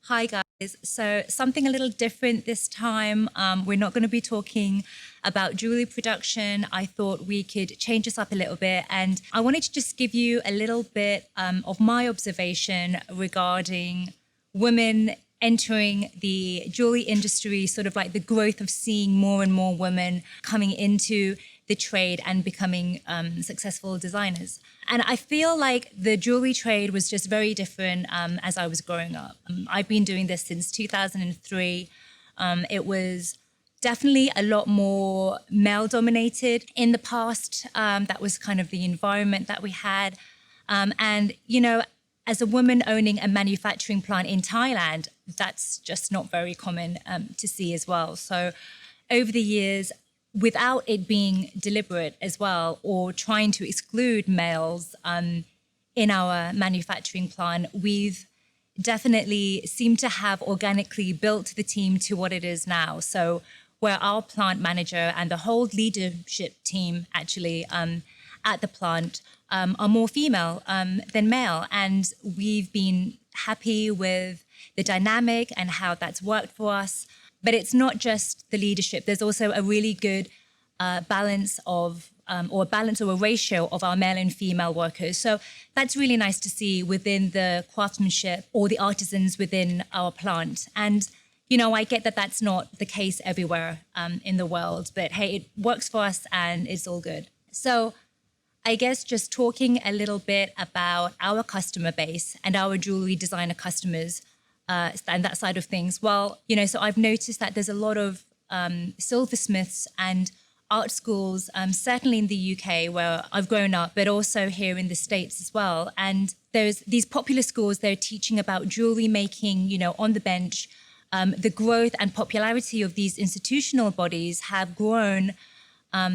Hi, guys. So, something a little different this time. We're not going to be talking about jewelry production. I thought we could change this up a little bit. And I wanted to just give you a little bit of my observation regarding women entering the jewelry industry, sort of like the growth of seeing more and more women coming into the trade and becoming successful designers. And I feel like the jewelry trade was just very different as I was growing up. I've been doing this since 2003. It was definitely a lot more male dominated in the past. That was kind of the environment that we had. And, you know, as a woman owning a manufacturing plant in Thailand, that's just not very common to see as well. So over the years, without it being deliberate as well, or trying to exclude males in our manufacturing plant, we've definitely seemed to have organically built the team to what it is now. So where our plant manager and the whole leadership team actually at the plant are more female than male. And we've been happy with the dynamic and how that's worked for us. But it's not just the leadership. There's also a really good balance of, or a ratio of our male and female workers. So that's really nice to see within the craftsmanship or the artisans within our plant. And, you know, I get that that's not the case everywhere in the world, but hey, it works for us and it's all good. So I guess just talking a little bit about our customer base and our jewelry designer customers, and that side of things. Well, you know, so I've noticed that there's a lot of silversmiths and art schools, certainly in the UK where I've grown up, but also here in the States as well. And there's these popular schools, they're teaching about jewelry making, you know, on the bench. The growth and popularity of these institutional bodies have grown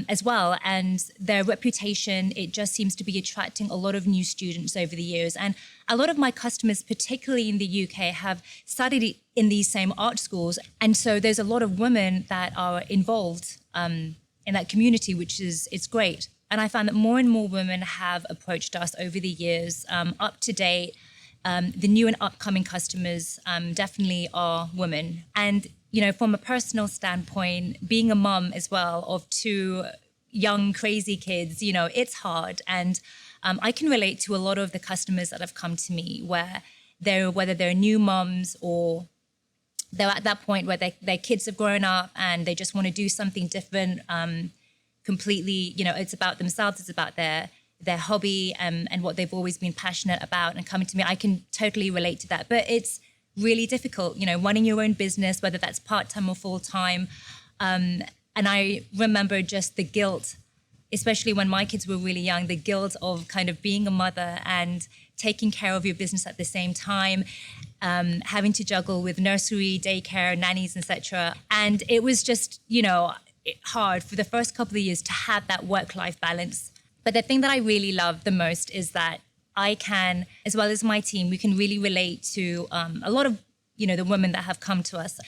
as well. And their reputation, it just seems to be attracting a lot of new students over the years. And a lot of my customers, particularly in the UK, have studied in these same art schools. And so there's a lot of women that are involved in that community, which is, it's great. And I found that more and more women have approached us over the years, up to date. The new and upcoming customers definitely are women. And you know, from a personal standpoint, being a mum as well of two young, crazy kids, you know, it's hard. And I can relate to a lot of the customers that have come to me whether they're new mums or they're at that point where their kids have grown up and they just want to do something different, completely, you know, it's about themselves, it's about their hobby and what they've always been passionate about and coming to me. I can totally relate to that. But it's really difficult, you know, running your own business, whether that's part-time or full-time. And I remember just the guilt, especially when my kids were really young, the guilt of kind of being a mother and taking care of your business at the same time, having to juggle with nursery, daycare, nannies, etc. And it was just, you know, hard for the first couple of years to have that work-life balance. But the thing that I really love the most is that I can, as well as my team, we can really relate to a lot of, you know, the women that have come to us.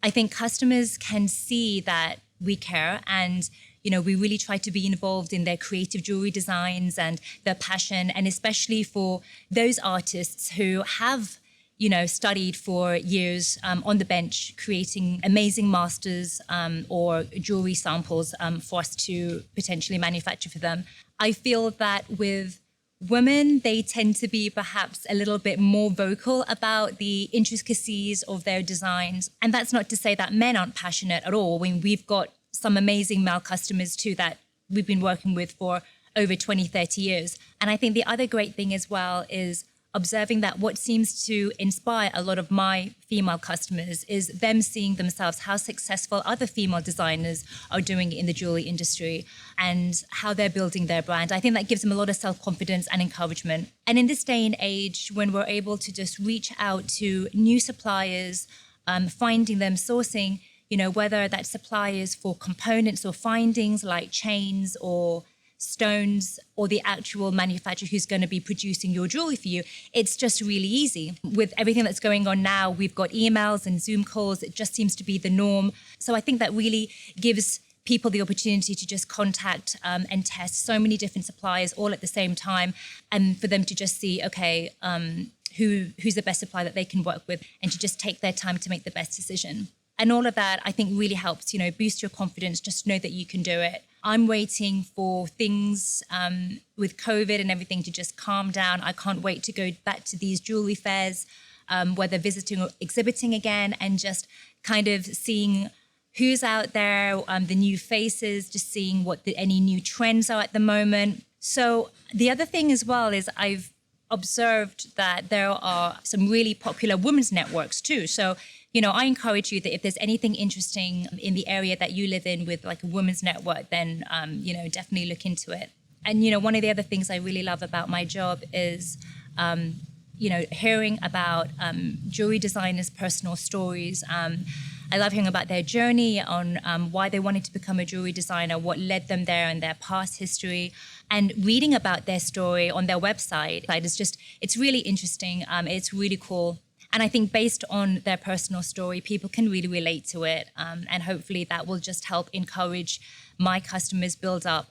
I think customers can see that we care and, you know, we really try to be involved in their creative jewelry designs and their passion. And especially for those artists who have, you know, studied for years on the bench, creating amazing masters or jewelry samples for us to potentially manufacture for them. I feel that with women, they tend to be perhaps a little bit more vocal about the intricacies of their designs. And that's not to say that men aren't passionate at all. I mean, we've got some amazing male customers too that we've been working with for over 20, 30 years. And I think the other great thing as well is observing that what seems to inspire a lot of my female customers is them seeing themselves how successful other female designers are doing in the jewelry industry and how they're building their brand. I think that gives them a lot of self-confidence and encouragement. And in this day and age, when we're able to just reach out to new suppliers, finding them, sourcing, you know, whether that's suppliers for components or findings like chains or stones or the actual manufacturer who's going to be producing your jewelry for you, it's just really easy. With everything that's going on now, we've got emails and Zoom calls. It just seems to be the norm. So I think that really gives people the opportunity to just contact and test so many different suppliers all at the same time, and for them to just see, okay, who's the best supplier that they can work with, and to just take their time to make the best decision. And all of that, I think, really helps, boost your confidence. Just know that you can do it. I'm waiting for things with COVID and everything to just calm down. I can't wait to go back to these jewelry fairs, whether visiting or exhibiting again, and just kind of seeing who's out there, the new faces, just seeing what any new trends are at the moment. So the other thing as well is I've observed that there are some really popular women's networks too. So, I encourage you that if there's anything interesting in the area that you live in with like a women's network, then, definitely look into it. And, one of the other things I really love about my job is, hearing about jewelry designers' personal stories. I love hearing about their journey on why they wanted to become a jewelry designer, what led them there, and their past history. And reading about their story on their website, it's really interesting. It's really cool. And I think based on their personal story, people can really relate to it. And hopefully that will just help encourage my customers build up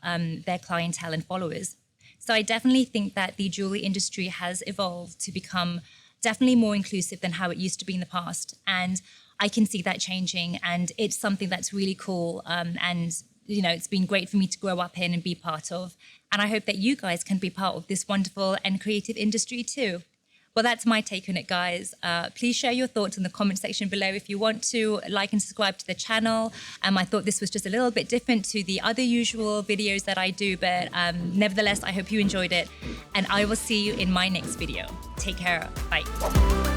their clientele and followers. So I definitely think that the jewelry industry has evolved to become definitely more inclusive than how it used to be in the past. And I can see that changing. And it's something that's really cool. And it's been great for me to grow up in and be part of. And I hope that you guys can be part of this wonderful and creative industry too. Well, that's my take on it, guys. Please share your thoughts in the comment section below if you want to. Like and subscribe to the channel. I thought this was just a little bit different to the other usual videos that I do, but nevertheless, I hope you enjoyed it. And I will see you in my next video. Take care. Bye.